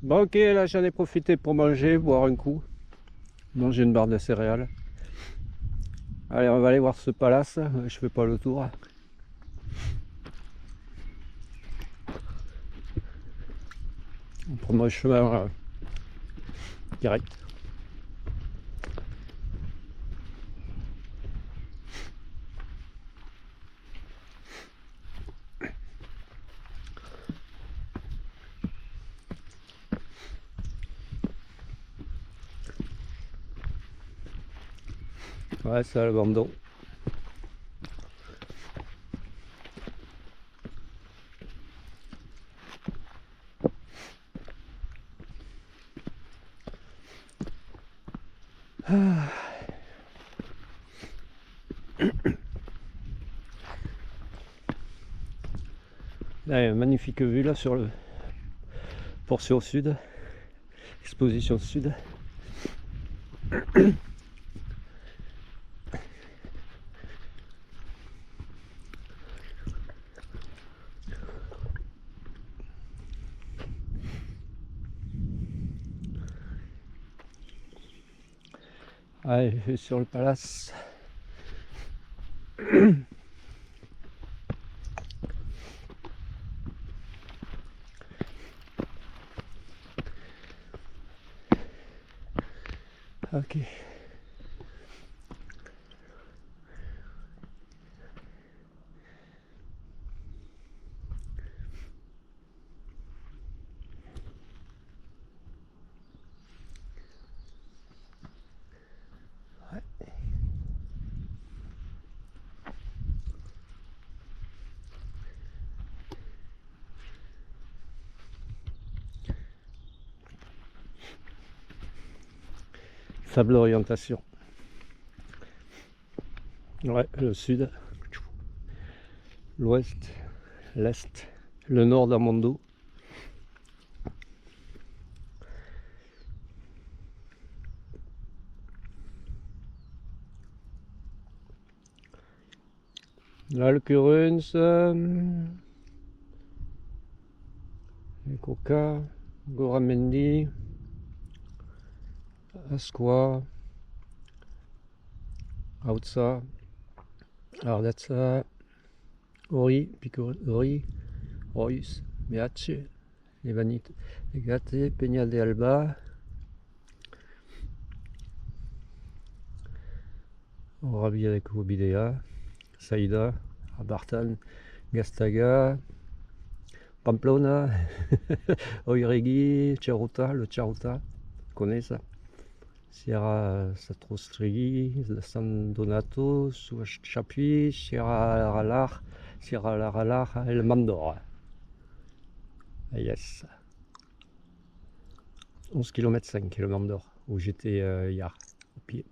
Bon ok, là j'en ai profité pour manger, boire un coup, manger une barre de céréales. Allez, on va aller voir ce palace, je fais pas le tour. On prend le chemin direct. Ouais, c'est le bandeau. Là, il y a une magnifique vue là sur le portion sud, exposition sud. Allez, vue sur le palace. Ok. Sable d'orientation. Ouais, le sud, l'ouest, l'est, le nord d'Amondo. Là, le Kuruns, les Coca, Goramendi, Asqua, Autsa, Ardazza, Ori, Ori, Royus, Meace, Levanite, Legate, Peña de Alba, Orabiaco Bidea, Saïda, Abartan, Gastaga, Pamplona, Oiregui, Charuta, le Charuta, tu connais ça? Sierra Satrostri, San Donato, Chapuis, Sierra Ralar, El Mandor. Yes. 11 km 5 le Mandor, où j'étais hier, au pied.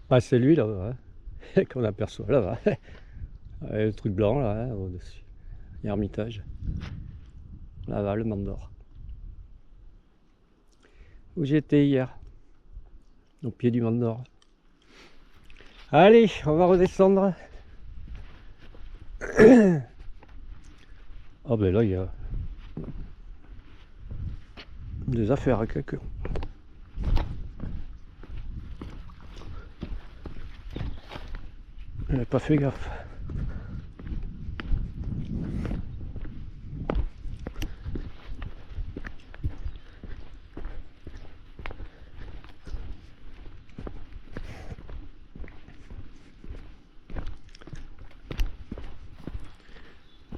Ah, c'est lui là, hein, qu'on aperçoit là-bas. Le truc blanc là, hein, au-dessus. L'Ermitage. Là-bas, le Mandor. Où j'étais hier, au pied du Mandor. Allez, on va redescendre. Ah ben là, il y a des affaires à quelqu'un. J'avais pas fait gaffe.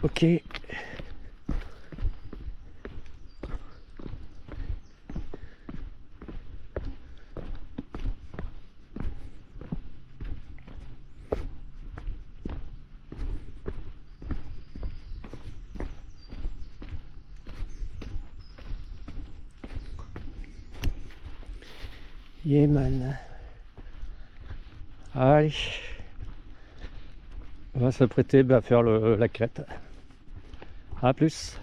Ok. Yéman. Allez. On va s'apprêter à faire la crête. A plus.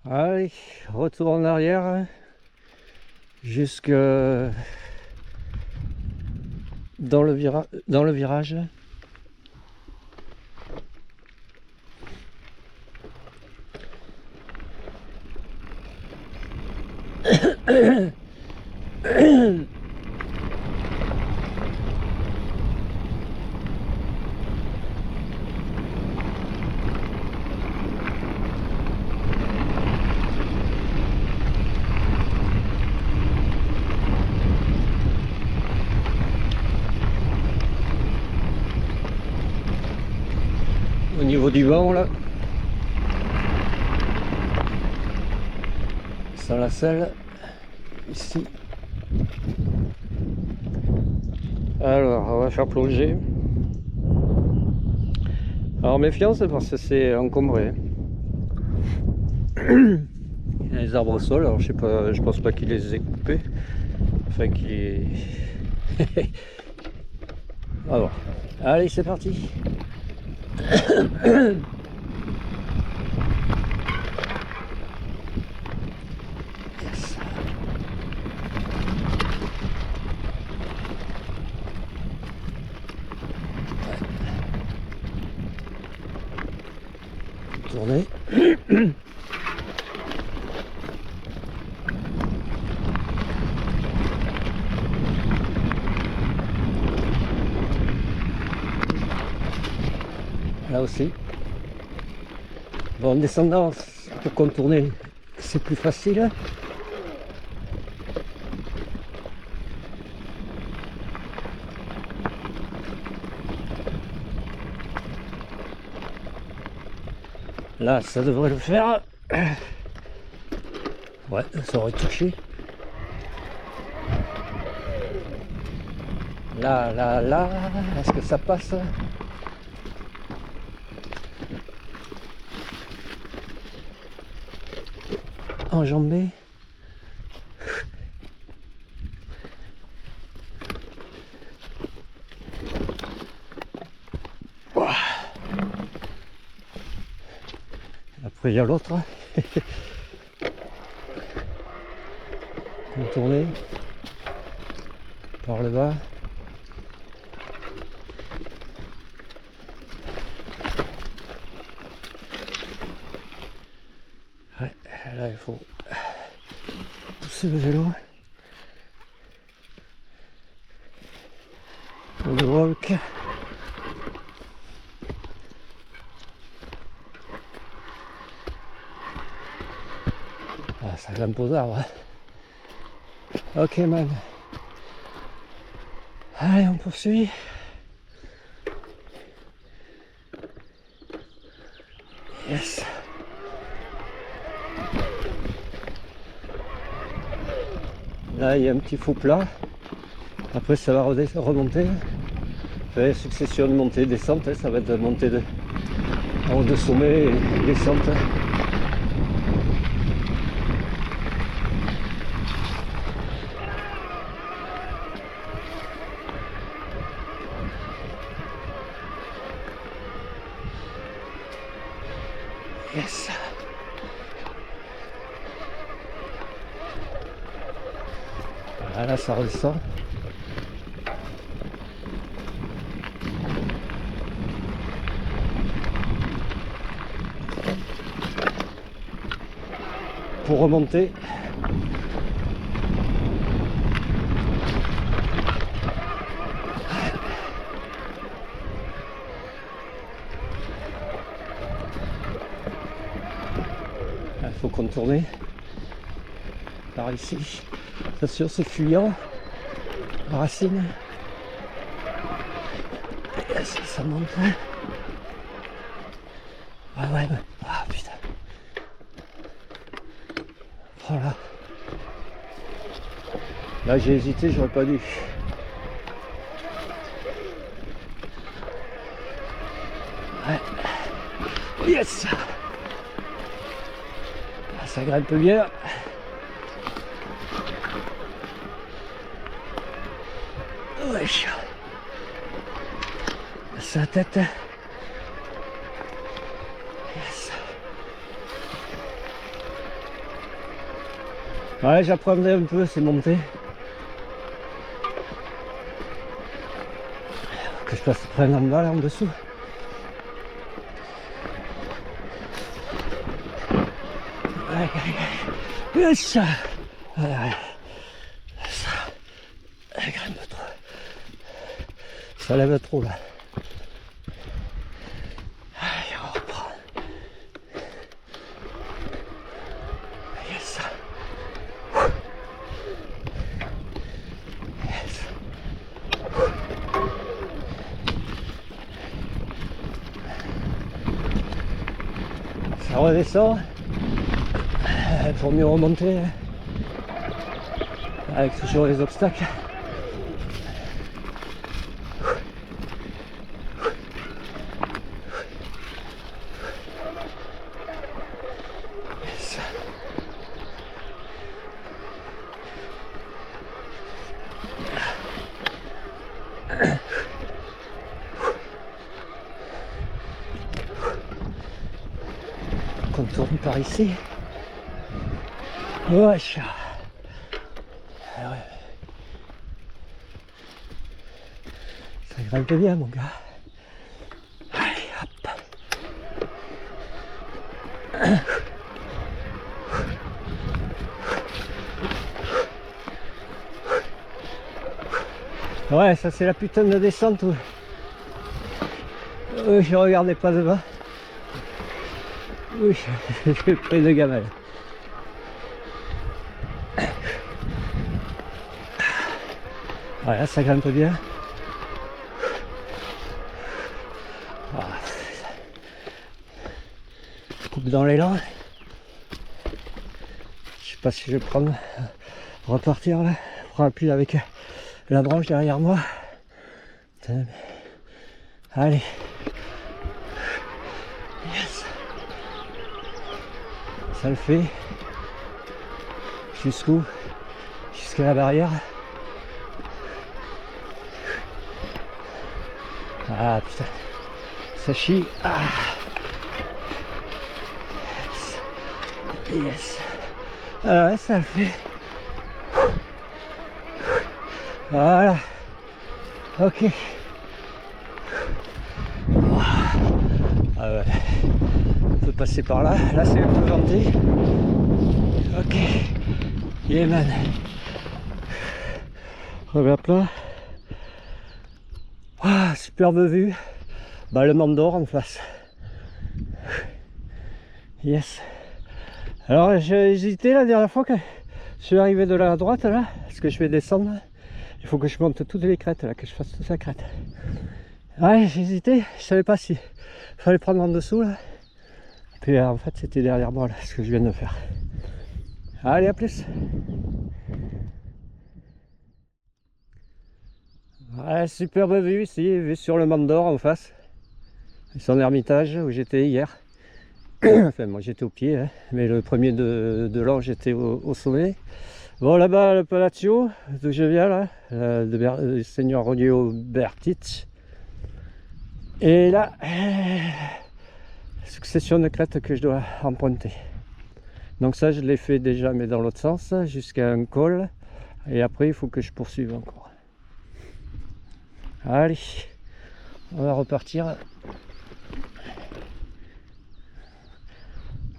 Allez, retour en arrière. Jusque dans le virage. Au niveau du vent là, sans la selle, ici. Alors on va faire plonger. Alors méfiance parce que c'est encombré. Il y a des arbres au sol, alors je sais pas, je pense pas qu'il les ait coupés. Enfin qu'il est. On va voir. Allez, c'est parti. Yes. Tourner. Là aussi. Bon, en descendant, pour contourner, c'est plus facile. Là, ça devrait le faire. Ouais, ça aurait touché. Là, est-ce que ça passe? Enjambé. Après il y a l'autre. Contourner par le bas. Ouais, là il faut pousser le vélo. Le walk. Ah, ça grimpe aux arbres. Ok man. Allez, on poursuit. Yes. Là, il y a un petit faux plat. Après, ça va remonter. Enfin, succession de montées, descentes. Ça va être de montée en haut de sommet et descente. Yes. Voilà, ça redescend. Pour remonter. Il faut contourner par ici. Attention, c'est fuyant. Racine. Yes, ça monte. Ah ouais, ouais. Ah putain. Voilà. Là j'ai hésité, j'aurais pas dû. Ouais. Yes. Ah, ça grimpe bien. Wesh. Sa tête. Yes. Ouais, j'apprendrai un peu, c'est monté. que je passe près en bas là en dessous. Aïe, aïe, aïe. Et ça. Voilà. Ça. Grimpe trop. Ça lève trop là. Allez, on reprend. Yes. Yes. Ça redescend pour mieux remonter avec toujours les obstacles. Yes. On tourne par ici. Wesh. Ah ouais. Ça grimpe bien mon gars. Allez hop. Ouais, ça c'est la putain de descente où je regardais pas devant. Oui, j'ai pris de gamelle. Voilà, ça grimpe bien. Ah, coupe dans l'élan. Je sais pas si je vais prendre, repartir là, prendre appui avec la branche derrière moi. Allez. Yes. Ça le fait. Jusqu'où? Jusqu'à la barrière. Ah putain. Ça chie. Ah. Yes. Yes. Ah ouais, ça le fait. Voilà. Ok. Ah ouais. On peut passer par là. Là c'est un peu venté. Ok. Yeah man. Regarde là. Ah, superbe vue. Bah le Mont d'Or en face. Yes. Alors j'ai hésité la dernière fois que je suis arrivé de la droite là, parce que je vais descendre. Il faut que je monte toutes les crêtes là, que je fasse toute la crête. Ouais, j'ai hésité, je savais pas si fallait prendre en dessous là. Puis en fait c'était derrière moi là, ce que je viens de faire. Allez, à plus. Ouais, superbe vue ici, vue sur le Mont d'Or en face. Son ermitage où j'étais hier. Enfin moi j'étais au pied, hein, mais le premier de l'an j'étais au sommet. Bon, là-bas le Palazzo d'où je viens là, du seigneur Rodrigo Bertitz. Et là, succession de crêtes que je dois emprunter. Donc ça je l'ai fait déjà mais dans l'autre sens jusqu'à un col. Et après il faut que je poursuive encore. Allez, on va repartir.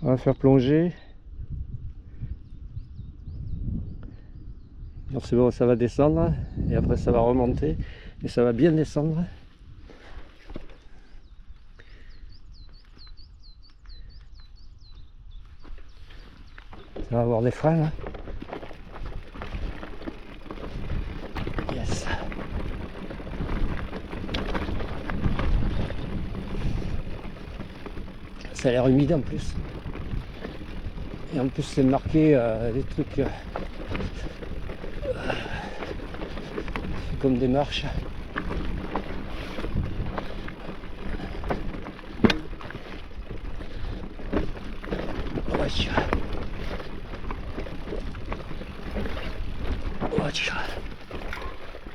On va faire plonger. Alors c'est bon, ça va descendre et après ça va remonter et ça va bien descendre. Ça va avoir des freins là. Yes. Ça a l'air humide en plus. Et en plus c'est marqué des trucs comme des marches.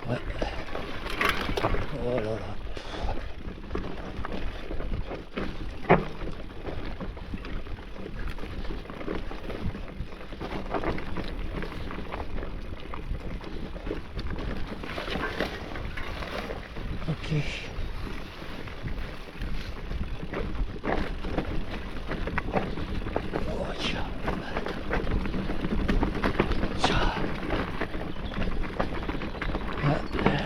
Ouais. Oh là là. Ok. Oh, tiens. Tiens.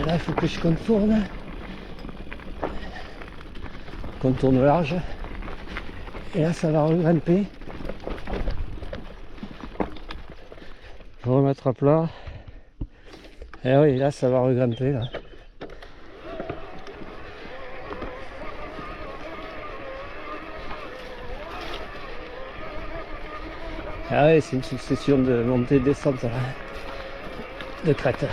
Là, il faut que je contourne. Contourne large. Et là, ça va regrimper. Je vais remettre à plat. Et oui, là, ça va regrimper, là. Ah ouais, c'est une succession de montées et descentes là, de crêtes.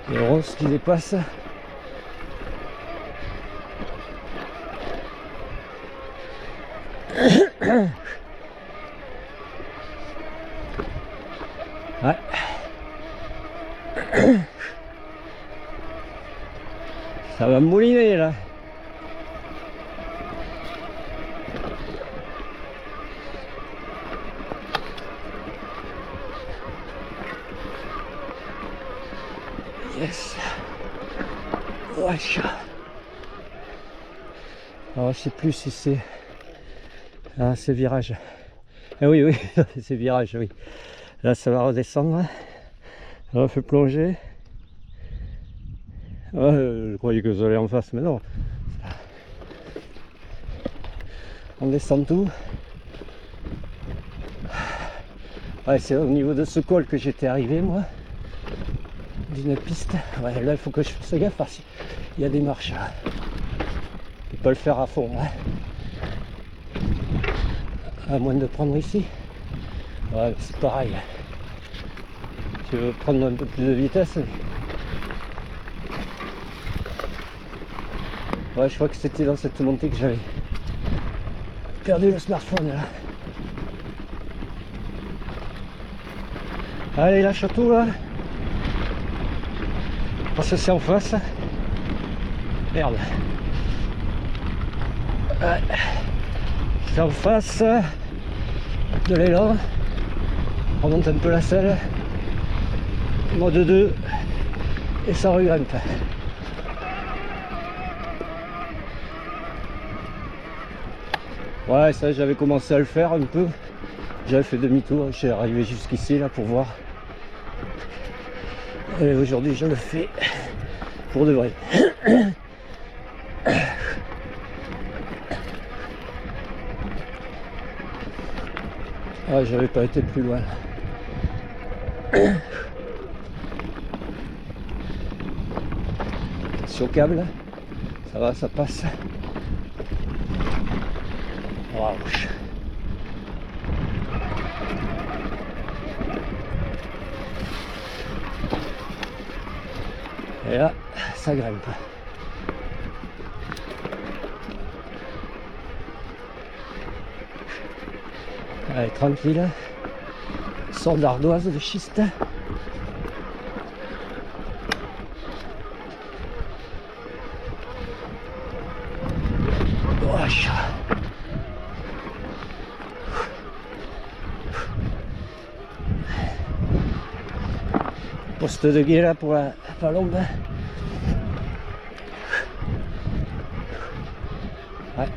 Les ronces qui dépassent. Ouais. Ça va mouliner là. Yes. Wesh. Alors je sais plus si c'est c'est virage. Ah oui, oui, c'est virage, oui. Là ça va redescendre. Ça va faire plonger. Ouais, je croyais que ça allait en face, mais non. On descend tout. Ouais, c'est au niveau de ce col que j'étais arrivé moi. D'une piste. Ouais, là il faut que je fasse gaffe parce qu'il y a des marches. Je peux pas le faire à fond. Hein. À moins de prendre ici. Ouais, c'est pareil. Je veux prendre un peu plus de vitesse. Ouais, je crois que c'était dans cette montée que j'avais perdu le smartphone là. Allez, là, château là. Parce que c'est en face. Merde. Ouais. C'est en face de l'élan. On remonte un peu la selle. Mode 2. Et ça regrimpe. Ouais, ça j'avais commencé à le faire un peu. J'avais fait demi-tour, je suis arrivé jusqu'ici là pour voir. Et aujourd'hui je le fais pour de vrai. Ah, j'avais pas été plus loin. Sur câble, ça va, ça passe. Waouh. Et là, ça grimpe. Allez, tranquille. Sort d'ardoise de schiste. Wesh. Poste de guet là pour la palombe. Ouais.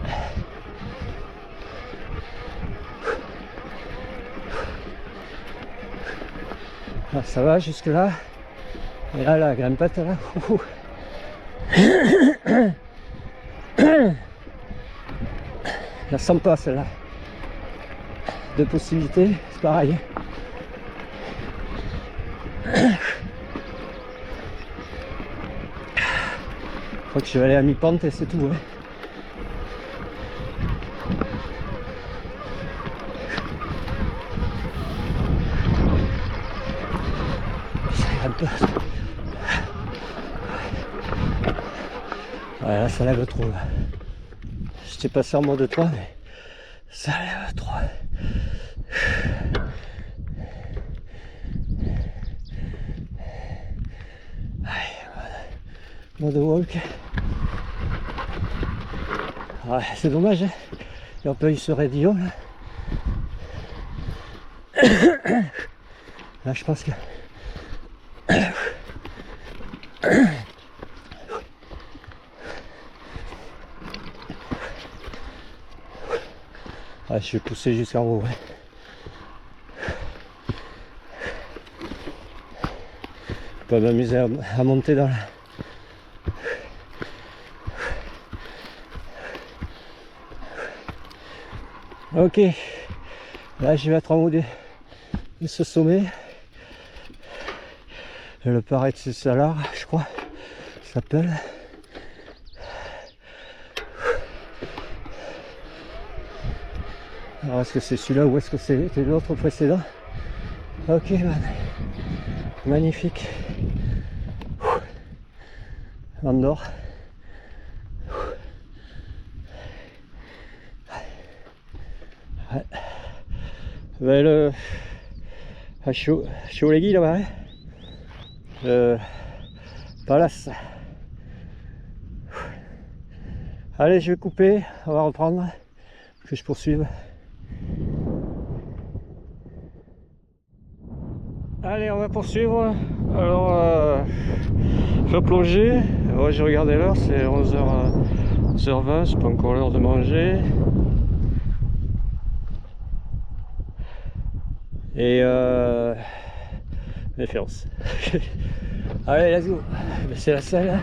Ah, ça va jusque là. Et là la grimpette là. La sent pas celle-là. Deux possibilités, c'est pareil. Je crois que je vais aller à mi-pente et c'est tout. Hein. Ça grimpe. Ouais, là ça lève trop. Là. J'étais passé en mode 3, mais ça lève trop. Mode walk. Ouais, c'est dommage, hein. Et on peut y se radio là. Là je pense que ah, je vais pousser jusqu'en haut. Ouais. Je peux m'amuser à monter dans la... Ok, là je vais être en haut de ce sommet. Le Paret de Salar, je crois, ça s'appelle. Alors est-ce que c'est celui-là ou est-ce que c'était l'autre précédent? Ok man, magnifique. Andorre. Ouais. Ben le à Chaoulégui là-bas, hein, le palace. Allez, je vais couper, on va reprendre, que je poursuive. Allez, on va poursuivre. Alors, je vais plonger. Ouais, j'ai regardé l'heure, c'est 11h20, c'est pas encore l'heure de manger. Et méfiance. Allez, let's go. C'est la salle.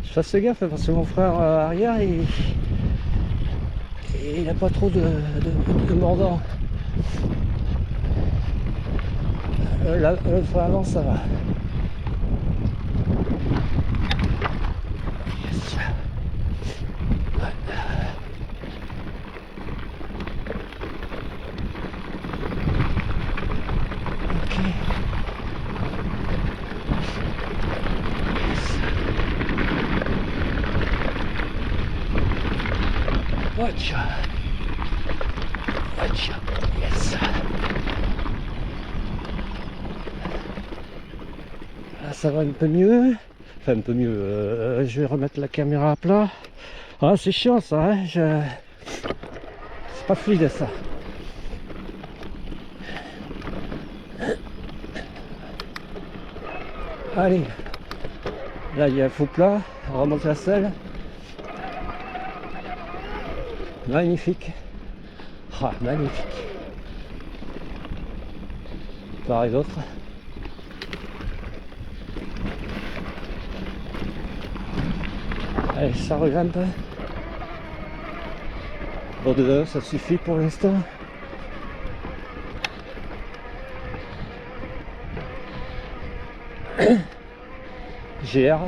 Je fasse gaffe parce que mon frère arrière, il n'a pas trop de mordant. Le frère avant, ça va. Yes. Ouais. Ok. Watch. Watch. Yes. Là, ça va un peu mieux. Enfin, un peu mieux. Je vais remettre la caméra à plat. Ah, c'est chiant ça. Hein. C'est pas fluide ça. Allez. Là, il y a un faux plat. On remonte la selle. Magnifique. Ah, magnifique. Pareil d'autres. Allez, ça regrimpe. Bon, dedans, ça suffit pour l'instant. GR.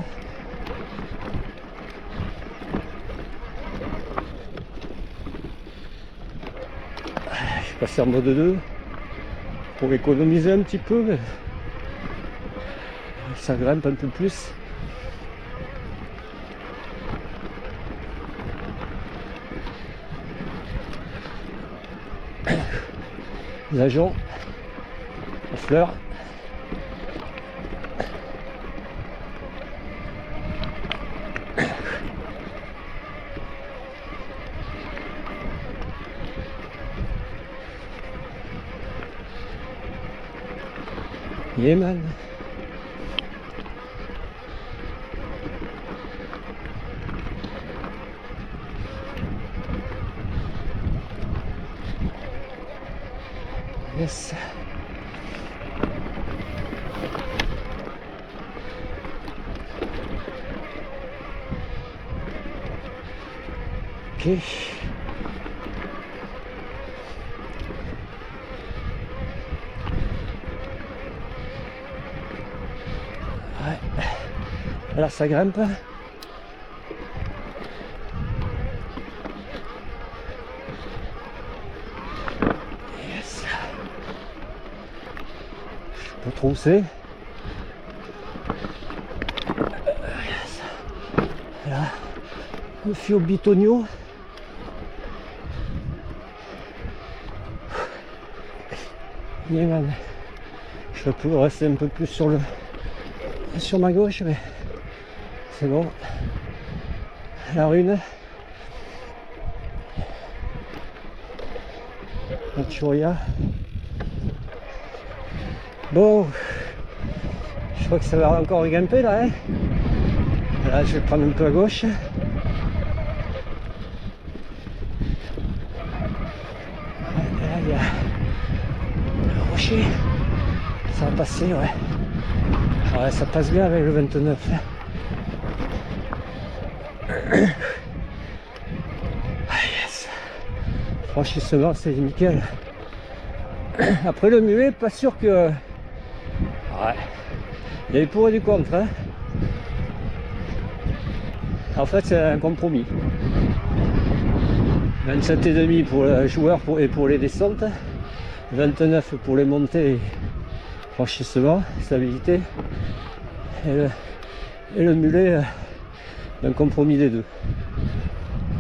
Je suis passé en mode 2 pour économiser un petit peu, mais ça grimpe un peu plus. L'agent, la fleur. Yeah man. Yes. Ok. Ouais. Là ça grimpe. Yes. Je sais pas trop où c'est. Yes. Là, le Fio Bitonio. Yeah, man. Je peux rester un peu plus sur ma gauche, mais c'est bon. La rune. Manchuria. Bon, je crois que ça va encore grimper là. Hein. Là, je vais prendre un peu à gauche. Là, il y a le rocher. Ça va passer, ouais. Ouais, ça passe bien avec le 29. Ah, yes. Franchissement, c'est nickel. Après le muet, pas sûr que... Ouais. Il y a du pour et du contre. Hein. En fait, c'est un compromis. 27,5 pour le joueur et pour les descentes. 29 pour les montées, franchissement, stabilité. Et le mulet, un compromis des deux.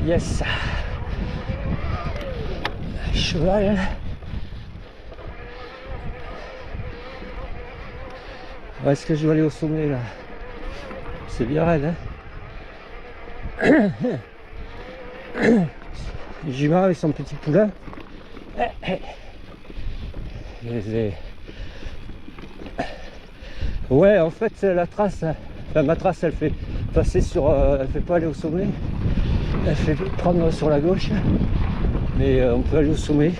Yes. Cheval. Où est-ce que je vais aller au sommet là? C'est bien raide, hein. Jima avec son petit poulain. Ouais, en fait, la trace, enfin, ma trace, elle fait passer sur, elle fait pas aller au sommet, elle fait prendre sur la gauche, mais on peut aller au sommet.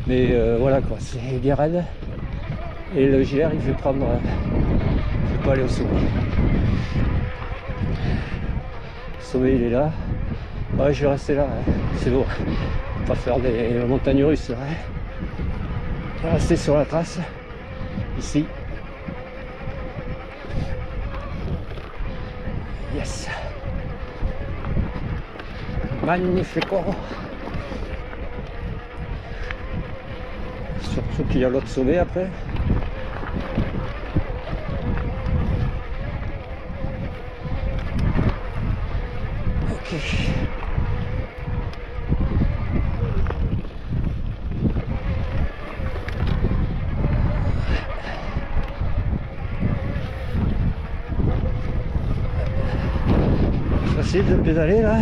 Mais voilà quoi, c'est bien raide. Et le GR, il fait prendre, il fait pas aller au sommet. Le sommet, il est là. Ouais, je vais rester là, hein. C'est bon. On va pas faire des montagnes russes là. Hein. Je vais rester sur la trace, ici. Yes. Magnifico. Surtout qu'il y a l'autre sommet après. Ok. Facile de pédaler là,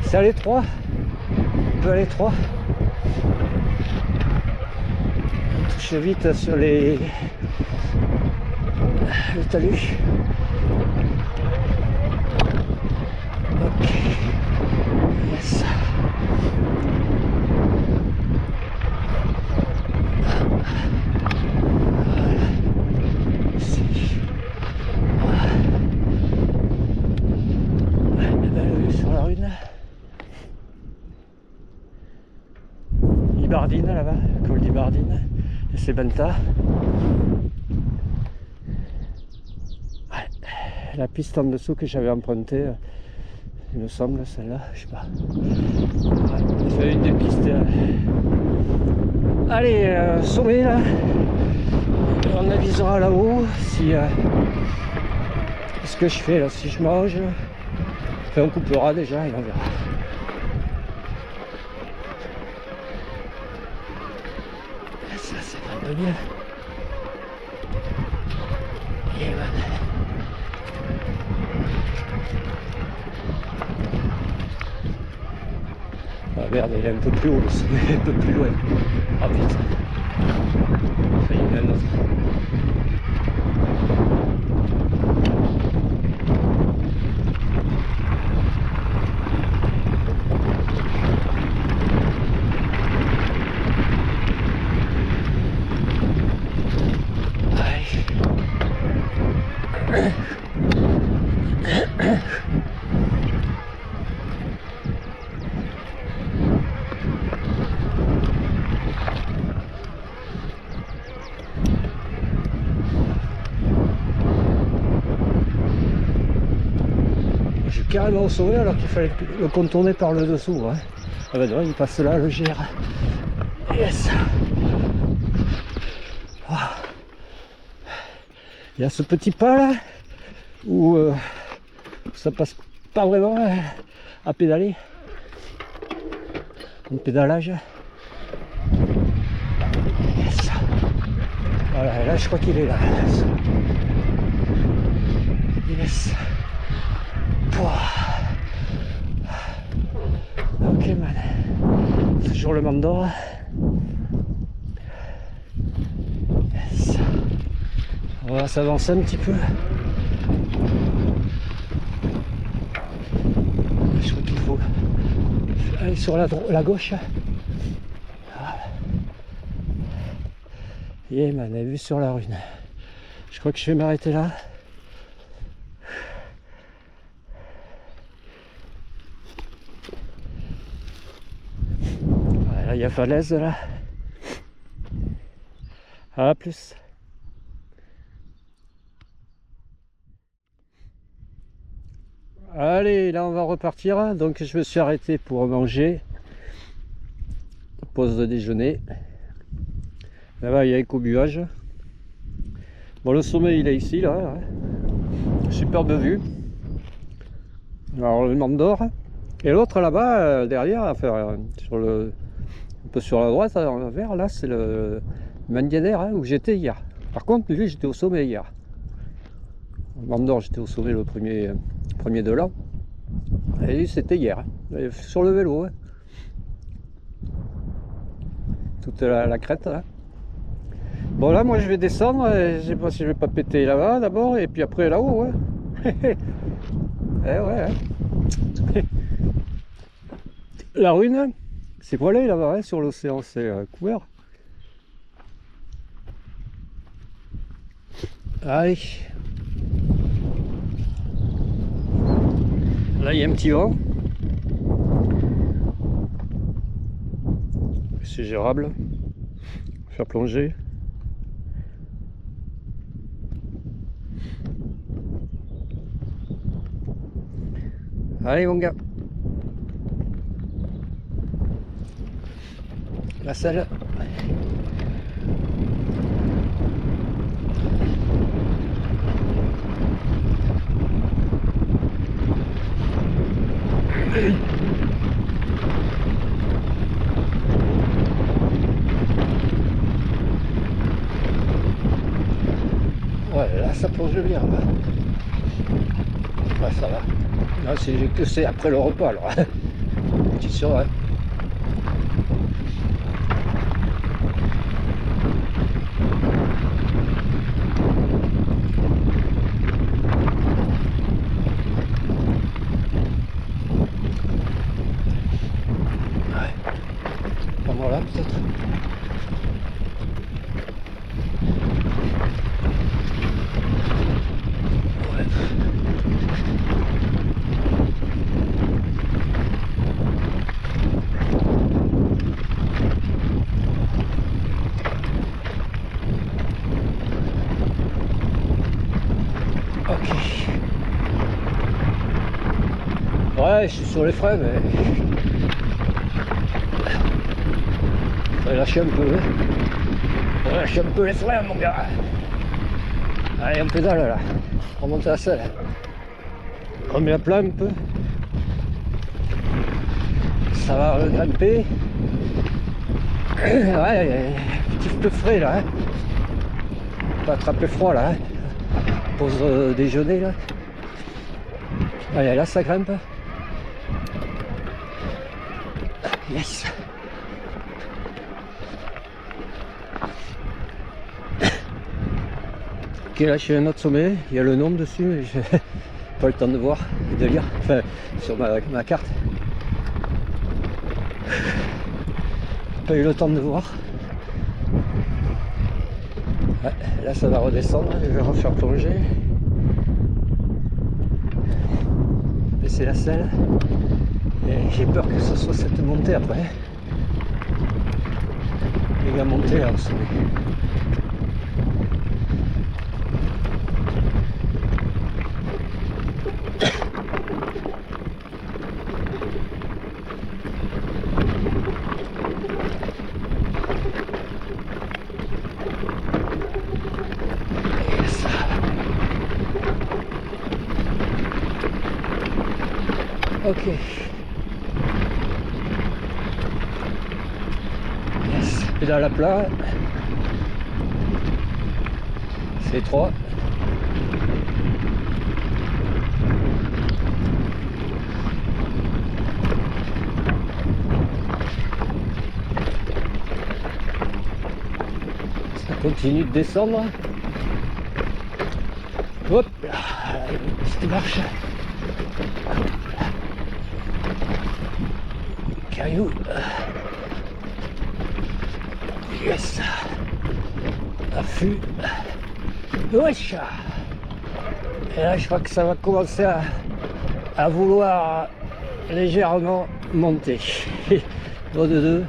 c'est à l'étroit, un peu à l'étroit. On touche vite sur le talus. Ok, yes. Libardine là-bas, col Libardine, et c'est Benta. Ouais. La piste en dessous que j'avais empruntée, il me semble, celle-là, je sais pas. Ouais. C'est une des pistes. Allez, sommet là. On avisera là-haut si ce que je fais là, si je mange. Enfin, on coupera déjà et on verra. Ça, c'est vraiment bien. Et voilà. Ah merde, il est un peu plus haut, le sommet, un peu plus loin. Ah putain. Enfin, il y en a un autre. Carrément au sommet alors qu'il fallait le contourner par le dessous. Hein. Ah ben non, il passe là, le GR. Yes. Oh. Il y a ce petit pas là où ça passe pas vraiment à pédaler. Un pédalage. Yes. Voilà, là je crois qu'il est là. Yes. Ok man, toujours le Mont d'Or. Yes. On va s'avancer un petit peu. Je crois qu'il faut aller sur la gauche. Yeah man, vue sur la rune. Je crois que je vais m'arrêter là. Là il y a falaise là. À plus. Allez, là on va repartir. Donc je me suis arrêté pour manger. Pause de déjeuner. Là-bas il y a écobuage. Bon, le sommet il est ici là. Superbe vue. Alors le Mont d'Or. Et l'autre là-bas, derrière, enfin, sur le, un peu sur la droite, vers là, c'est le Mandianer hein, où j'étais hier. Par contre, lui, j'étais au sommet hier. Au Mont d'Or, j'étais au sommet le premier de l'an. Et lui, c'était hier. Sur le vélo. Hein. Toute la crête là. Bon, là, moi, je vais descendre. Je sais pas si je vais pas péter là-bas d'abord, et puis après là-haut. Ouais. Eh ouais. Hein. La rune, c'est voilé là-bas, hein, sur l'océan, c'est couvert. Allez. Là, il y a un petit vent. C'est gérable. Faire plonger. Allez, mon gars. La salle. Ouais, là ça plonge bien. Là. Ouais, ça va. Là, c'est que c'est après le repas alors. Tu sauras. Voilà, peut-être. Ouais. Ok. Ouais, je suis sur les freins, mais... Faut lâcher un peu, hein. Faut lâcher un peu les freins, mon gars. Allez, on pédale, là. On monte la selle. On met à plat un peu. Ça va grimper. Ouais, un petit peu frais, là. Hein. Pas attraper froid, là. Hein. Pause déjeuner, là. Allez, là, ça grimpe. Yes. Ok, là je suis à un autre sommet, il y a le nom dessus, mais j'ai pas le temps de voir, de lire, enfin sur ma carte. Pas eu le temps de voir. Ouais, là ça va redescendre, je vais refaire plonger. Baisser la selle. Et j'ai peur que ce soit cette montée après. Méga montée là au sommet. Ok. Yes. Pédale à plat. C'est étroit. continue de descendre. Hop là, une petite marche. Caillou. Yes. Affût. Wesh. Et là je crois que ça va commencer à vouloir légèrement monter. Bon de deux.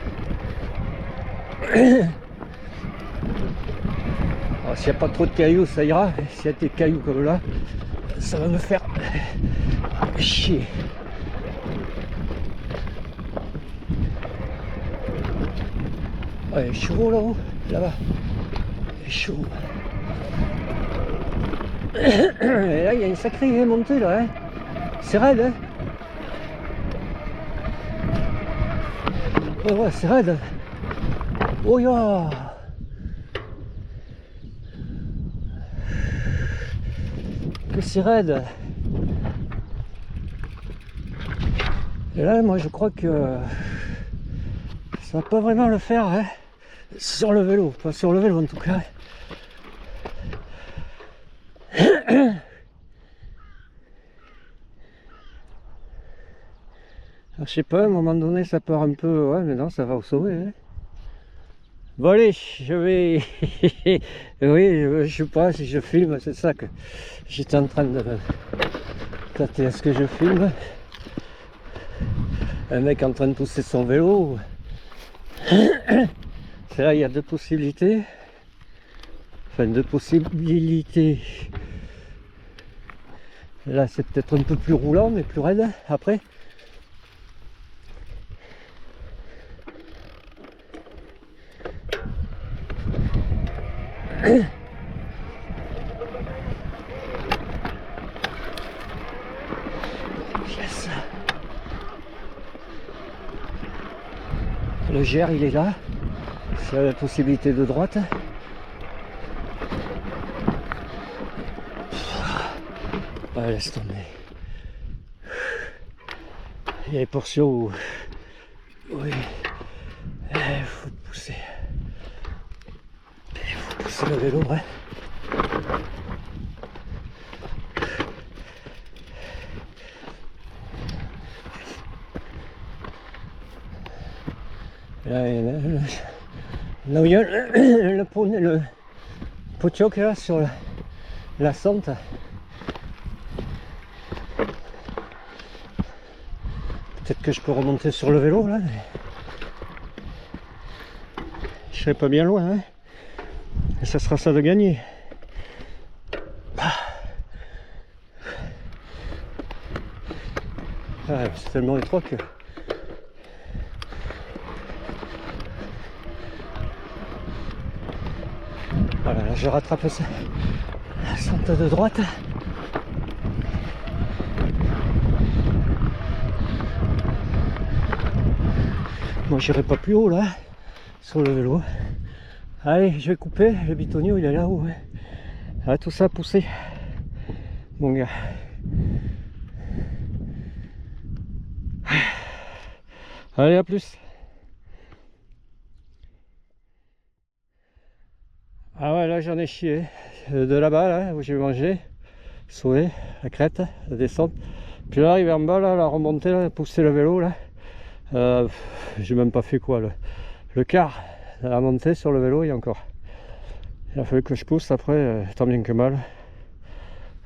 Alors s'il n'y a pas trop de cailloux ça ira, s'il y a des cailloux comme là, ça va me faire chier. Ouais, il est chaud là-haut, là-bas. Il est chaud. Et là il y a une sacrée montée là, hein. C'est raide, hein. Ouais, c'est raide. Oh ya. Que c'est raide. Et là, moi, je crois que ça va pas vraiment le faire, hein. Sur le vélo, pas sur le vélo en tout cas. Alors, je sais pas, à un moment donné, ça part un peu, ouais, mais non, ça va au sommet, hein. Bon allez, je vais... oui, je sais pas si je filme, c'est ça que j'étais en train de tâter. Est-ce que je filme un mec en train de pousser son vélo? C'est là, il y a deux possibilités. Enfin, deux possibilités. Là, c'est peut-être un peu plus roulant, mais plus raide après. Yes. Le GR il est là, c'est la possibilité de droite. Ouais, laisse tomber. Il y a des portions où oui, il faut pousser. Il faut pousser le vélo, ouais. Là, où il y a le potioc là sur la sente. Peut-être que je peux remonter sur le vélo là. Mais je serai pas bien loin, hein. Et ça sera ça de gagner. Ah, c'est tellement étroit que... Voilà, là je rattrape ça. La sente de droite. Moi j'irai pas plus haut là, sur le vélo. Allez, je vais couper, le bitonio il est là-haut. Ouais. Ah, tout ça poussé, mon gars. Allez, à plus. Ah ouais, là j'en ai chié. De là-bas, là, où j'ai mangé, sauvé, la crête, la descente. Puis là, arrivé en bas, là, la remontée, là, pousser le vélo, là. J'ai même pas fait quoi, le quart de la montée sur le vélo, il y a encore. Il a fallu que je pousse après, tant bien que mal.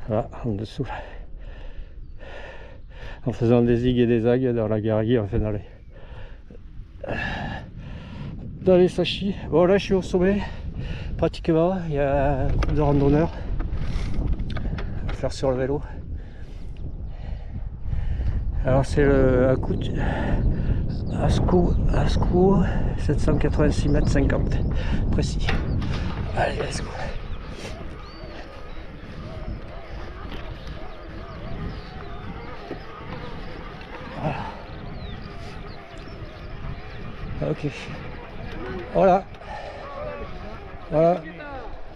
Voilà, en dessous, là. En faisant des zig et des zags dans la guerrière, enfin dans les sachis. Bon, là, je suis au sommet. Pratiquement, il y a un groupe de randonneurs à faire sur le vélo. Alors c'est le Ascou 786 mètres 50 précis. Allez, let's go. Voilà. Ok. Voilà. Voilà.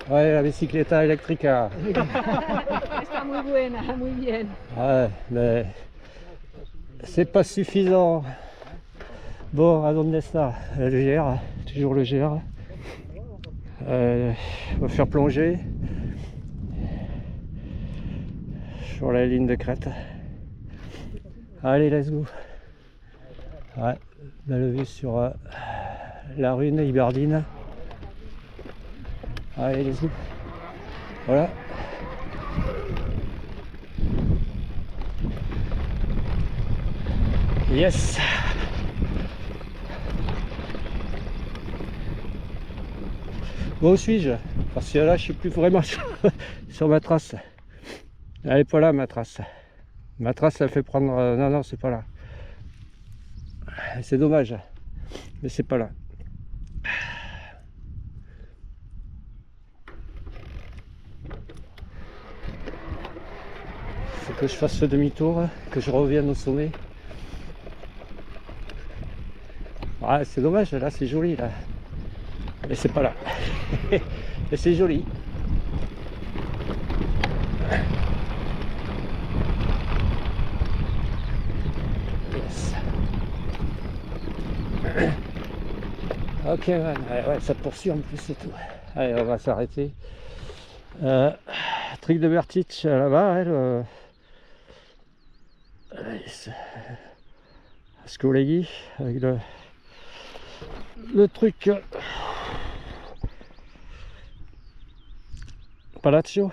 Ouais, la bicicleta eléctrica. Está muy buena, muy bien. Ouais, mais c'est pas suffisant. Bon, à donde está? Le GR, toujours le GR. On va faire plonger sur la ligne de crête. Allez, let's go. Ouais, belle vue sur la rune Iberdine. Allez, let's go. Voilà. Yes. Où suis-je? Parce que là, je suis plus vraiment sur ma trace. Elle est pas là, ma trace. Ma trace, elle fait prendre... non, non, c'est pas là. C'est dommage. Mais c'est pas là. Faut que je fasse ce demi-tour, que je revienne au sommet. Ah, c'est dommage, là, c'est joli, là. Mais c'est pas là. Mais c'est joli. Yes. Ok, man. Ouais, ça poursuit en plus, c'est tout. Allez, on va s'arrêter. Truc de Bertich là-bas, elle. Scolegi avec le truc Palazzo.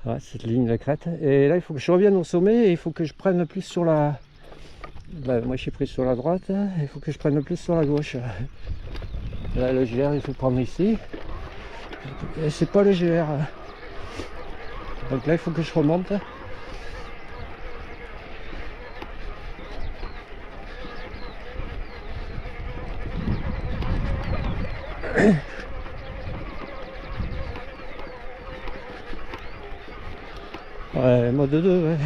Ouais, cette ligne de crête. Et là, il faut que je revienne au sommet et il faut que je prenne plus sur la... Ben, moi, je suis pris sur la droite. Il faut que je prenne plus sur la gauche. Là, le GR, il faut prendre ici. Et c'est pas le GR. Donc là, il faut que je remonte. Ouais, mode 2, ouais.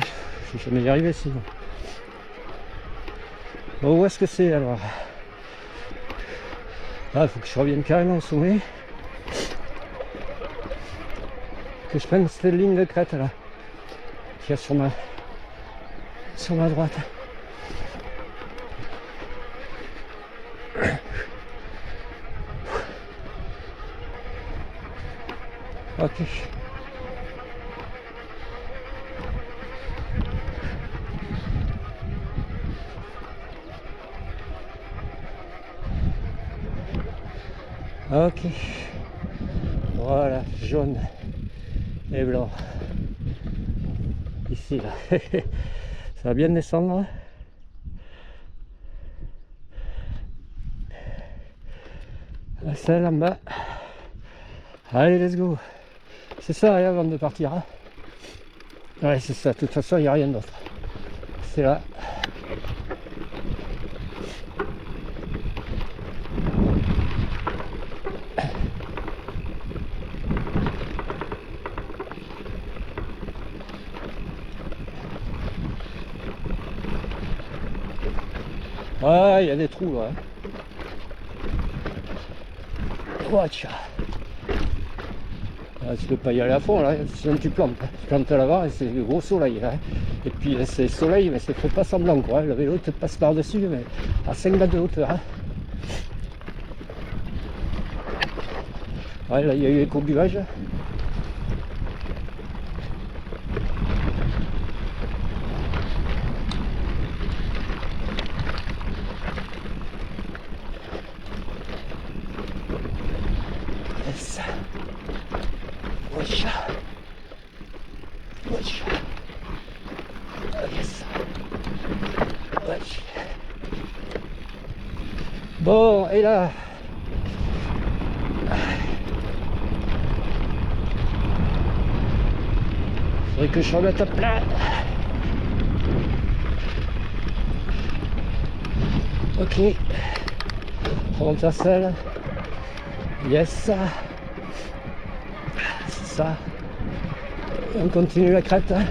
Je vais jamais y arriver sinon. Bon, où est-ce que c'est alors? Ah, il faut que je revienne carrément au sommet. Que je prenne cette ligne de crête là. Qu'il y a sur ma droite. Ok. Ok. Voilà, jaune et blanc. Ici là. Ça va bien descendre. Celle en bas. Allez, let's go. C'est ça hein, avant de partir. Hein. Ouais, c'est ça. De toute façon, il n'y a rien d'autre. C'est là. Ouais, il y a des trous là. Watcha. Ah, tu peux pas y aller à fond là, sinon tu plantes. Tu plantes là-bas et c'est le gros soleil là. Et puis c'est soleil, mais c'est faut pas semblant quoi. Le vélo te passe par-dessus, mais à 5 mètres de hauteur. Hein. Ouais, là il y a eu écobuage. Yes. Watcha. Watcha. Oh, yes. Watcha. Bon, et là. Faudrait que je remette à plat. Ok. Remonte la selle. Yes. C'est ça. On continue la crête. Hein.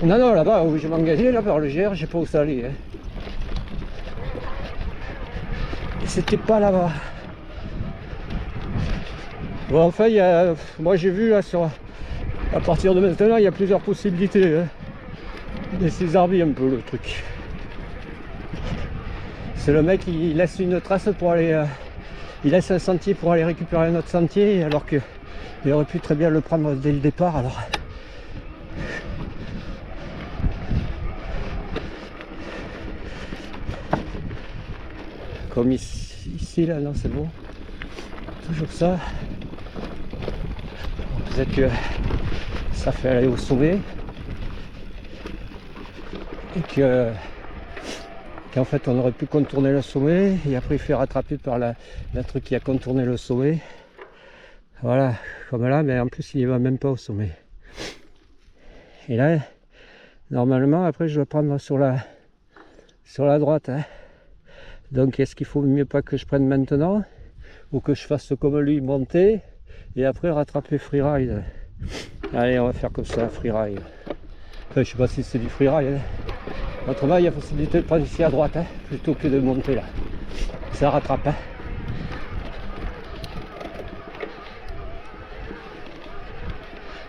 Non, non, là-bas où je vais m'engager, là par le GR, je sais pas où ça allait. Hein. C'était pas là-bas. Bon, enfin, il y a, moi j'ai vu là sur. À partir de maintenant, il y a plusieurs possibilités. Hein. Mais c'est zarbi un peu le truc. C'est le mec qui laisse une trace pour aller il laisse un sentier pour aller récupérer un autre sentier, alors qu'il aurait pu très bien le prendre dès le départ. Alors comme ici là, non c'est bon, toujours ça. Peut-être que ça fait aller au sommet et qu'en fait on aurait pu contourner le sommet et après il fait rattraper par la truc qui a contourné le sommet. Voilà, comme là, mais en plus il n'y va même pas au sommet. Et là, normalement après je dois prendre sur la droite. Hein. Donc est-ce qu'il faut mieux pas que je prenne maintenant ou que je fasse comme lui, monter et après rattraper freeride? Allez, on va faire comme ça, freeride. Enfin, je sais pas si c'est du freeride. Hein. Autrement, il y a possibilité de prendre ici à droite, hein, plutôt que de monter là. Ça rattrape. Hein.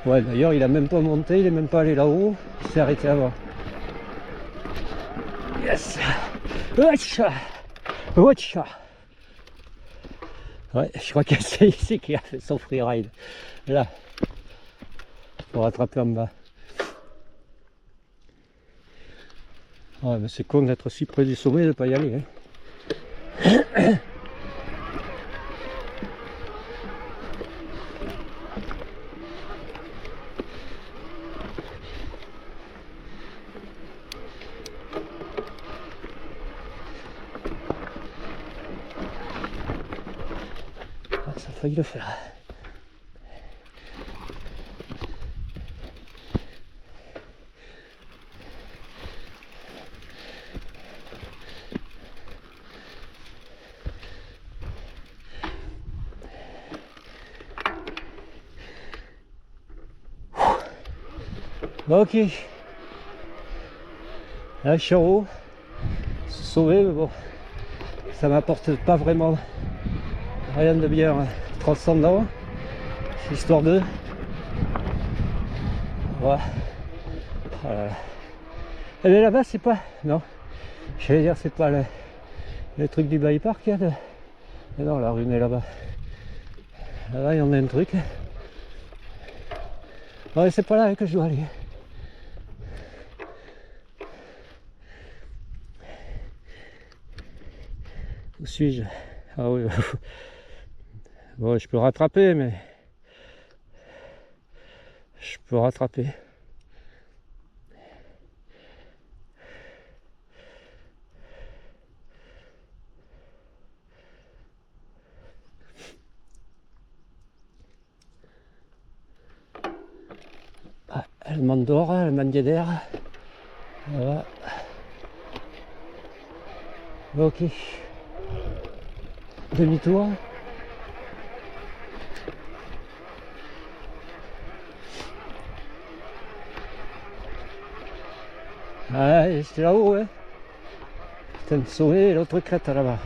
Ouais, d'ailleurs, il a même pas monté, il est même pas allé là-haut. Il s'est arrêté avant. Yes. Watcha. Watcha. Ouais, je crois que c'est ici qu'il a fait son freeride. Là. Pour rattraper en bas. Ouais, mais c'est con d'être si près du sommet et de ne pas y aller. Hein. Ah, ça a failli le faire. Ok, là je suis en haut, sauvé, mais bon, ça m'apporte pas vraiment rien de bien transcendant, histoire de... Voilà. Et bien là-bas c'est pas... Non, j'allais dire c'est pas le truc du bike park, hein, mais non, la rue est là-bas. Là-bas il y en a un truc. Ouais, c'est pas là que je dois aller. Où suis-je? Ah oui. Bon, je peux rattraper, mais... Je peux rattraper. Ah, le Mandor, le Mandiader. Voilà. Ok. Demi-tour. Ah, c'était là-haut, ouais. Putain, me sauver l'autre crête là-bas.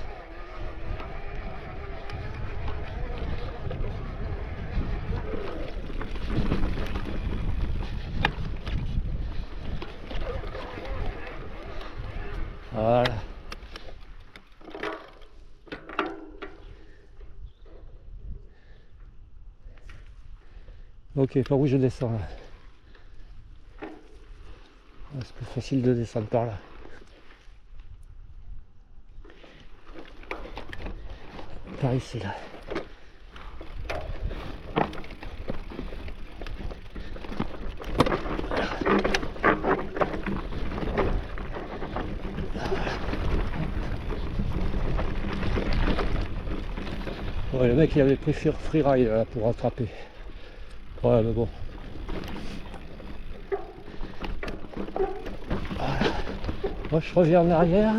Voilà. Ok, par où je descends là? C'est plus facile de descendre par là. Par ici là. Ouais, le mec il avait pris freeride là pour rattraper. Ouais, mais bon. Moi je reviens en arrière.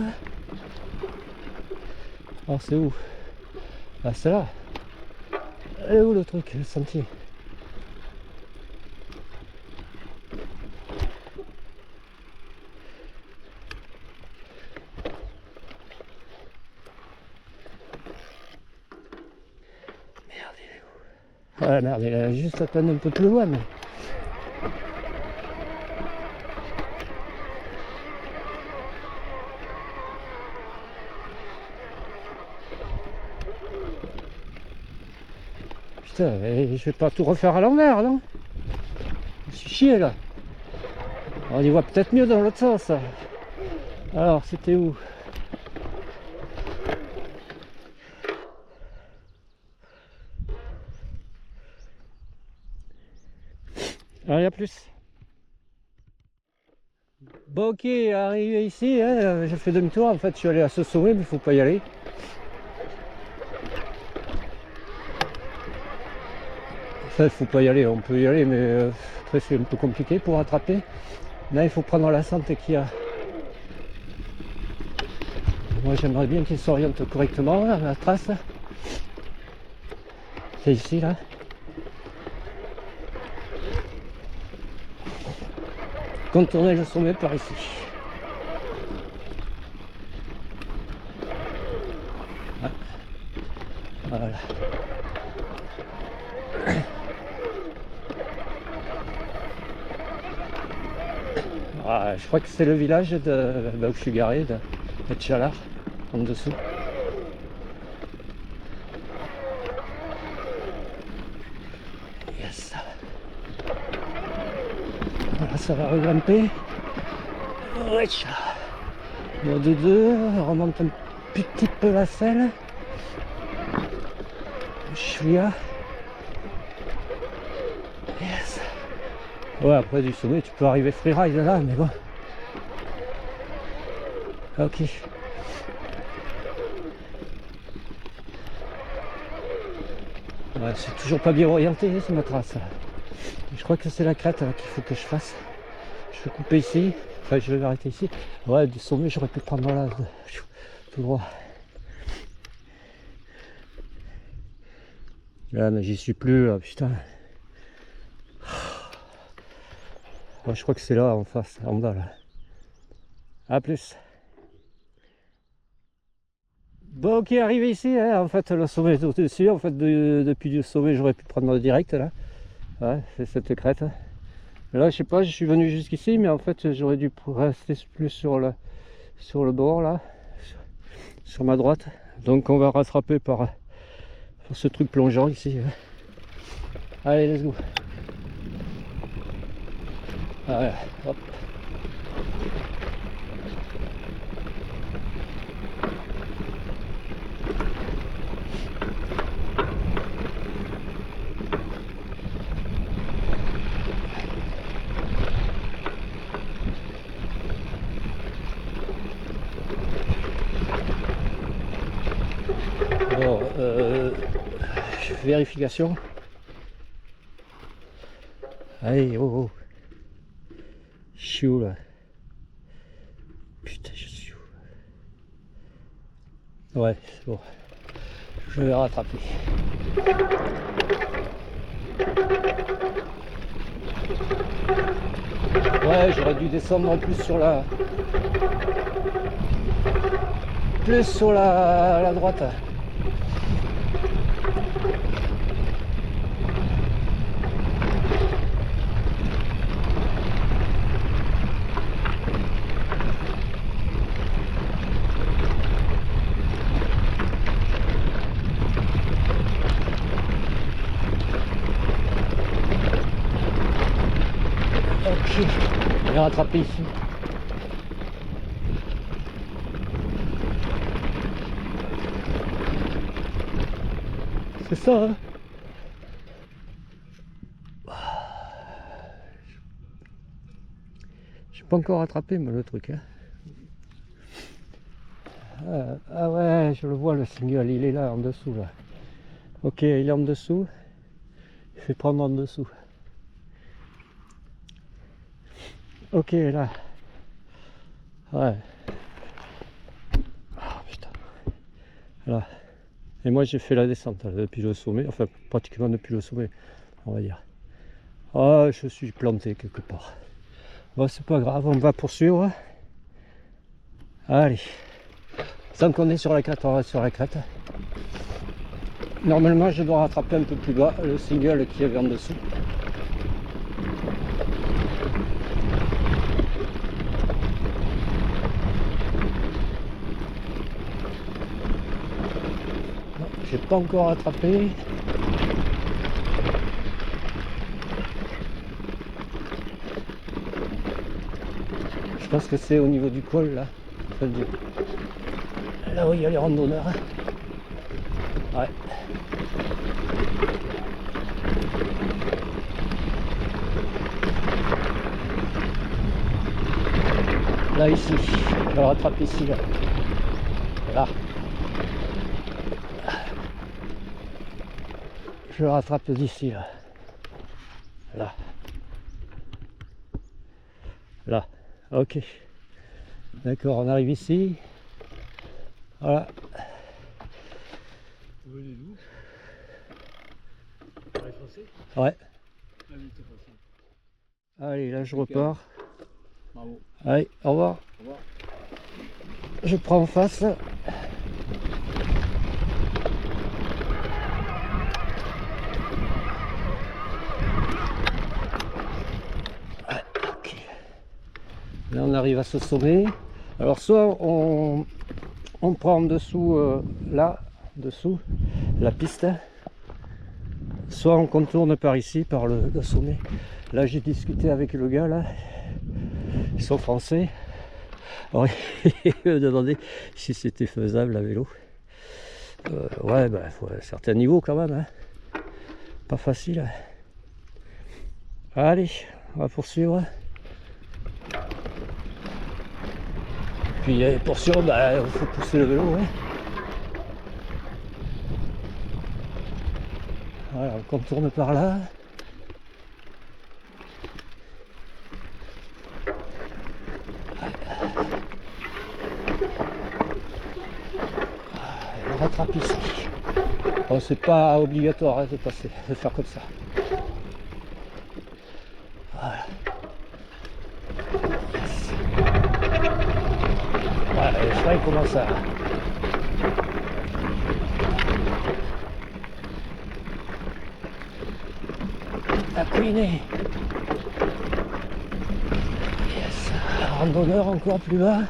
Alors c'est où? Ah c'est là. Elle est où le truc, le sentier? Merde, il est où? Ouais merde, il est juste à peine un peu plus loin mais... Putain, mais je vais pas tout refaire à l'envers, non? Je me suis chié là. On y voit peut-être mieux dans l'autre sens. Alors, c'était où? Allez, à plus. Bon, ok, arrivé ici, hein, j'ai fait demi-tour. En fait, je suis allé à ce sommet, mais il faut pas y aller. Enfin, il faut pas y aller, on peut y aller, mais après, c'est un peu compliqué pour rattraper. Là, il faut prendre l'ascente qu'il y a. Moi, j'aimerais bien qu'il s'oriente correctement, là, la trace. C'est ici, là. Contourner le sommet par ici. Ah. Voilà. Ah, je crois que c'est le village de où je suis garé, de Tchalar, en dessous. Yes. Voilà, ça va regrimper. Wesh. Mode 2, on remonte un petit peu la selle. Je suis là. Yes. Ouais, après du sommet, tu peux arriver freeride là, mais bon. Ok. Ouais, c'est toujours pas bien orienté, c'est ma trace. Je crois que c'est la crête qu'il faut que je fasse. Je vais couper ici. Enfin, je vais m'arrêter ici. Ouais, du sommet, j'aurais pu prendre là, tout droit. Là, mais j'y suis plus, là, putain. Ouais, je crois que c'est là, en face, en bas, là. A plus. Bon, ok, arrivé ici, hein, en fait, le sommet est au-dessus. En fait, depuis le sommet, j'aurais pu prendre le direct, là. Ouais, c'est cette crête. Là, je sais pas, je suis venu jusqu'ici, mais en fait, j'aurais dû rester plus sur le bord, là, sur ma droite. Donc, on va rattraper par ce truc plongeant ici. Allez, let's go. Allez, hop. Bon, vérification. Allez, oh, oh. Je suis où là? Putain, je suis où? Ouais, c'est bon. Je vais rattraper. Ouais, j'aurais dû descendre en plus sur la... Plus sur la droite. Ok, je vais rattraper ici. C'est ça, hein? J'ai pas encore rattrapé moi, le truc. Hein. Ah ouais, je le vois le single, il est là en dessous là. Ok, il est en dessous. Je vais prendre en dessous. Ok, là. Ouais. Ah putain. Là. Et moi j'ai fait la descente là, depuis le sommet, enfin pratiquement depuis le sommet, on va dire. Ah, je suis planté quelque part. Bon, c'est pas grave, on va poursuivre. Allez. Sans qu'on est sur la crête, on reste sur la crête. Normalement, je dois rattraper un peu plus bas le single qui est en dessous. J'ai pas encore rattrapé. pense que c'est au niveau du col là. Enfin, là où il y a les randonneurs. Ouais. Là ici, je le rattrape ici là. Là. Je le rattrape d'ici là. Là. Là. Ok. D'accord, on arrive ici. Voilà. Vous venez d'où? Paris français? Ouais. Ah oui, c'est facile. Allez, là je repars. Bravo. Allez, au revoir. Au revoir. Je prends en face. Ok. Là on arrive à ce sommet. Alors soit on prend en dessous, là, dessous, la piste. Soit on contourne par ici, par le sommet. Là j'ai discuté avec le gars là. Ils sont français. Alors, il me demandait si c'était faisable à vélo. Ouais, bah, faut un certain niveau quand même. Hein. Pas facile. Allez, on va poursuivre. Puis pour sûr, bah, il faut pousser le vélo. Ouais. Voilà, on contourne par là. On rattrape ici. Bon, c'est pas obligatoire hein, de passer, de faire comme ça. Voilà. Yes. Voilà, le chemin commence à couiner. Yes. Randonneur encore plus bas.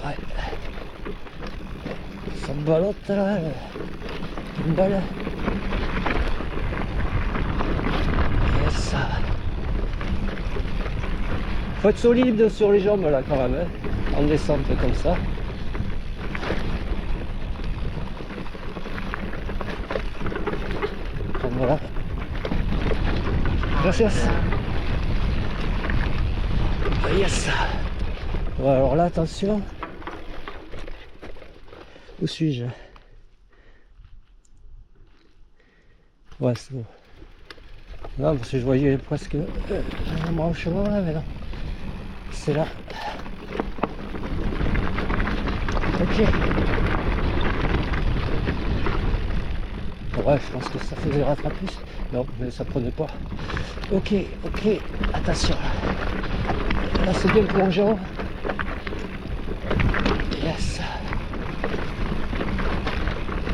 Ouais. Ça me balotte là. Une balle. Yes. Faut être solide sur les jambes là quand même. Hein. En descente comme ça. Voilà. Gracias. Yes. Bon, alors là, attention. Où suis-je? Ouais, c'est bon. Non, parce que je voyais presque un branchement là, mais non. C'est là. Ok. Ouais, je pense que ça faisait rattraper. Non, mais ça prenait pas. Ok, ok. Attention. Là, c'est bien plongeant. Yes.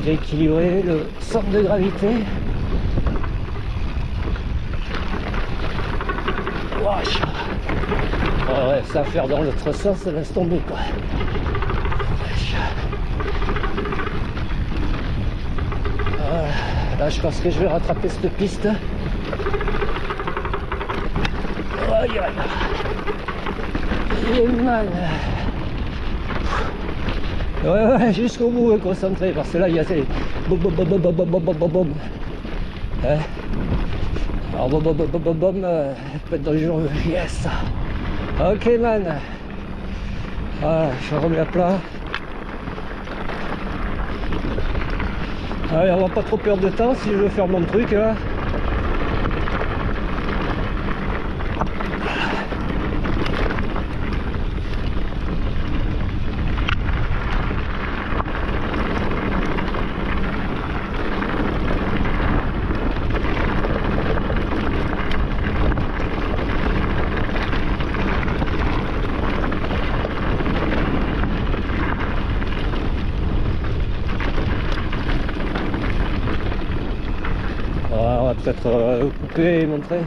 J'ai équilibré le centre de gravité. Wesh. Oh ouais, ça va faire dans l'autre sens, ça laisse tomber quoi. Wesh. Voilà. Là, je pense que je vais rattraper cette piste. Aïe aïe. Il est mal. Ouais, jusqu'au bout, concentré, parce que là, il y a ces... Boum, boum, boum, boum, boum, boum, boum, boum, boum. Hein? Alors, boum, boum, boum, boum, boum, boum, peut être dangereux. Yes. Ok, man. Voilà, je remets à plat. Allez, on va pas trop perdre de temps si je veux faire mon truc, là. Voilà, on va peut-être couper et montrer.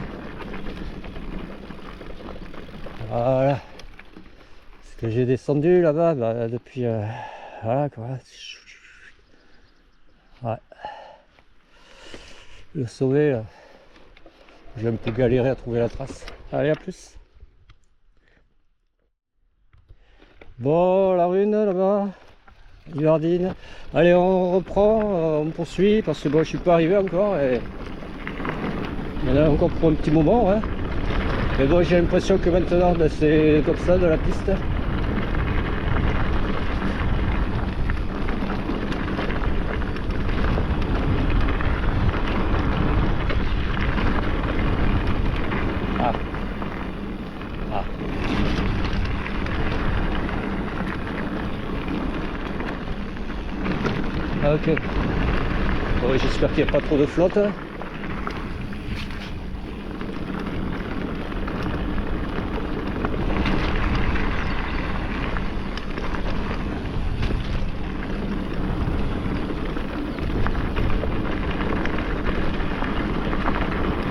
Voilà. Ce que j'ai descendu là-bas bah, depuis... voilà quoi. Ouais. le sommet là. J'ai un peu galéré à trouver la trace. Allez, à plus. Bon, la rune là-bas, Yverdine. Allez, on reprend, on poursuit parce que bon, je suis pas arrivé encore et il y en a encore pour un petit moment. Hein. Mais bon, j'ai l'impression que maintenant c'est comme ça de la piste. Ah. Ah. Ok. Bon, j'espère qu'il n'y a pas trop de flotte.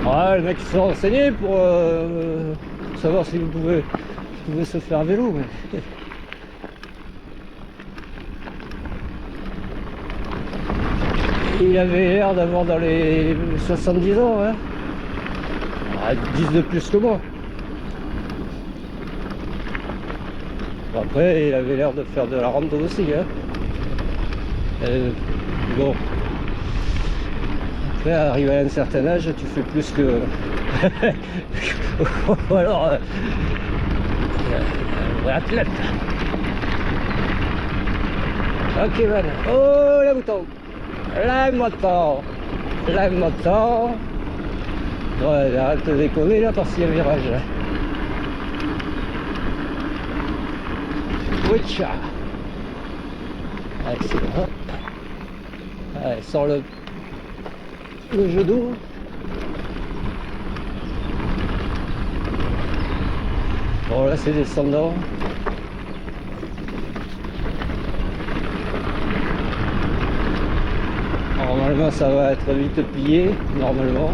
Ouais, le mec il s'est renseigné pour savoir si vous pouvez se faire à vélo. Mais... Il avait l'air d'avoir dans les 70 ans, hein. 10 de plus que moi. Bon, après, il avait l'air de faire de la rando aussi, hein. Bon. Après, arrivé à un certain âge, tu fais plus que... Ou alors... un vrai athlète. Ok, man. Oh, la bouton. La moto. La moto. Ouais, arrête de déconner là parce qu'il y a un virage. Witcha. Excellent. Allez, sors le jeu d'eau. Bon, là c'est descendant. Normalement ça va être vite plié, normalement.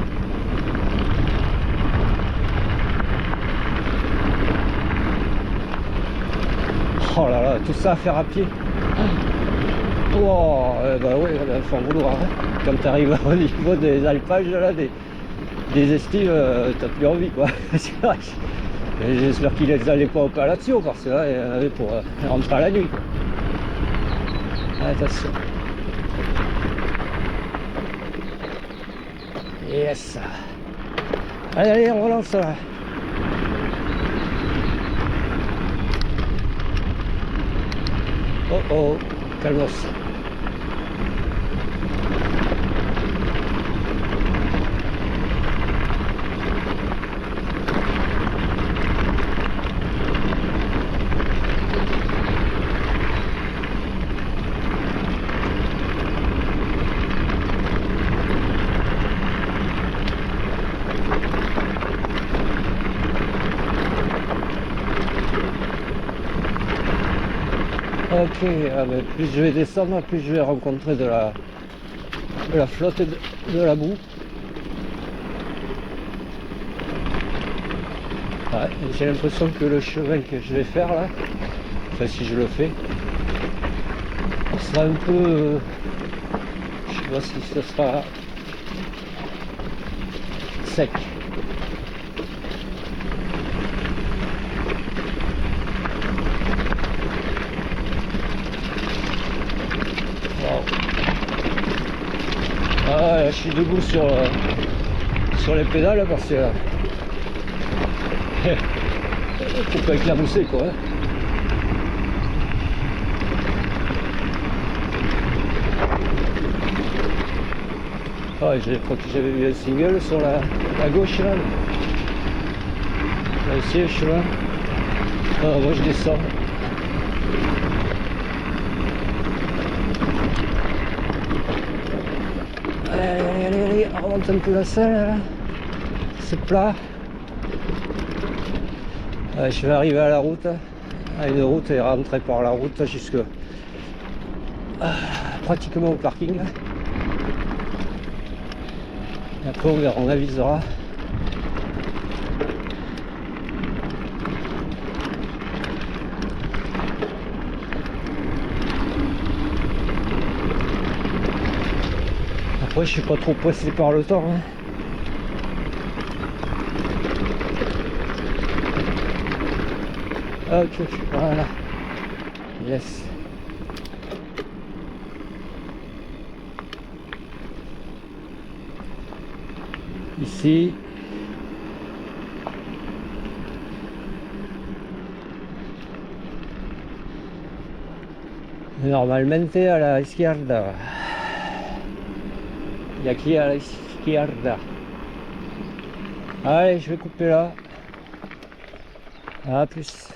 Oh là là, tout ça à faire à pied. Oh, bah oui, il faut en vouloir. Hein. Quand tu arrives au niveau des alpages, là, des estives, t'as plus envie quoi. J'espère qu'ils les allaient pas au Palatio parce que là, il y en avait pour rentrer à la nuit. Quoi. Attention. Yes. Allez, allez, on relance là. Oh oh, calmos. Ok, mais plus je vais descendre, plus je vais rencontrer de la flotte et de la boue. Ouais, j'ai l'impression que le chemin que je vais faire là, enfin si je le fais, sera un peu... je sais pas si ce sera sec. Ah, je suis debout sur les pédales parce que faut pas éclabousser quoi. Ah, j'avais vu un single sur la gauche là. Le siège là. Ah, moi je descends. Allez, on remonte un peu la selle là. C'est plat. Je vais arriver à la route, à une route et rentrer par la route jusque pratiquement au parking. Et après on avisera. Après, je suis pas trop pressé par le temps. Hein. Ok, voilà. Yes. Ici. Normalmente a la izquierda. Y aquí a la izquierda. Allez, je vais couper là. À plus.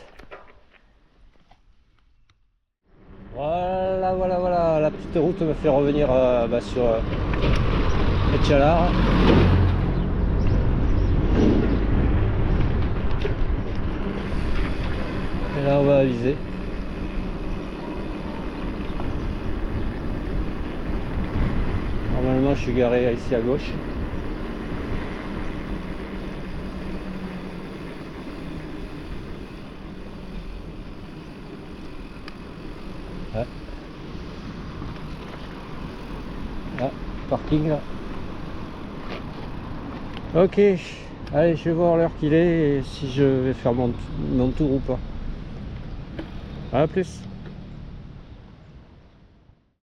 Voilà. La petite route me fait revenir sur Etchalar. Et là, on va aviser. Normalement, je suis garé ici à gauche. Ouais. Ah, parking là. Ok, allez, je vais voir l'heure qu'il est et si je vais faire mon tour ou pas. A plus.